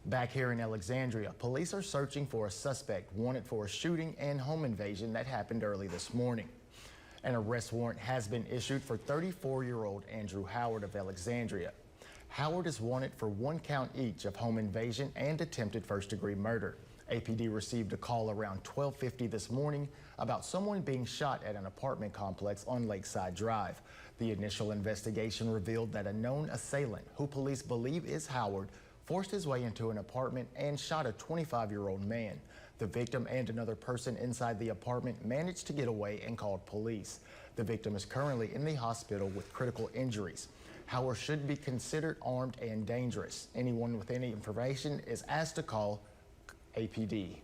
Back here in Alexandria, police are searching for a suspect wanted for a shooting and home invasion that happened early this morning. An arrest warrant has been issued for 34-year-old Andrew Howard of Alexandria. Howard is wanted for 1 count each of home invasion and attempted first-degree murder. APD received a call around 12:50 this morning about someone being shot at an apartment complex on Lakeside Drive. The initial investigation revealed that a known assailant, who police believe is Howard, forced his way into an apartment and shot a 25-year-old man. The victim and another person inside the apartment managed to get away and called police. The victim is currently in the hospital with critical injuries. Howard should be considered armed and dangerous. Anyone with any information is asked to call APD.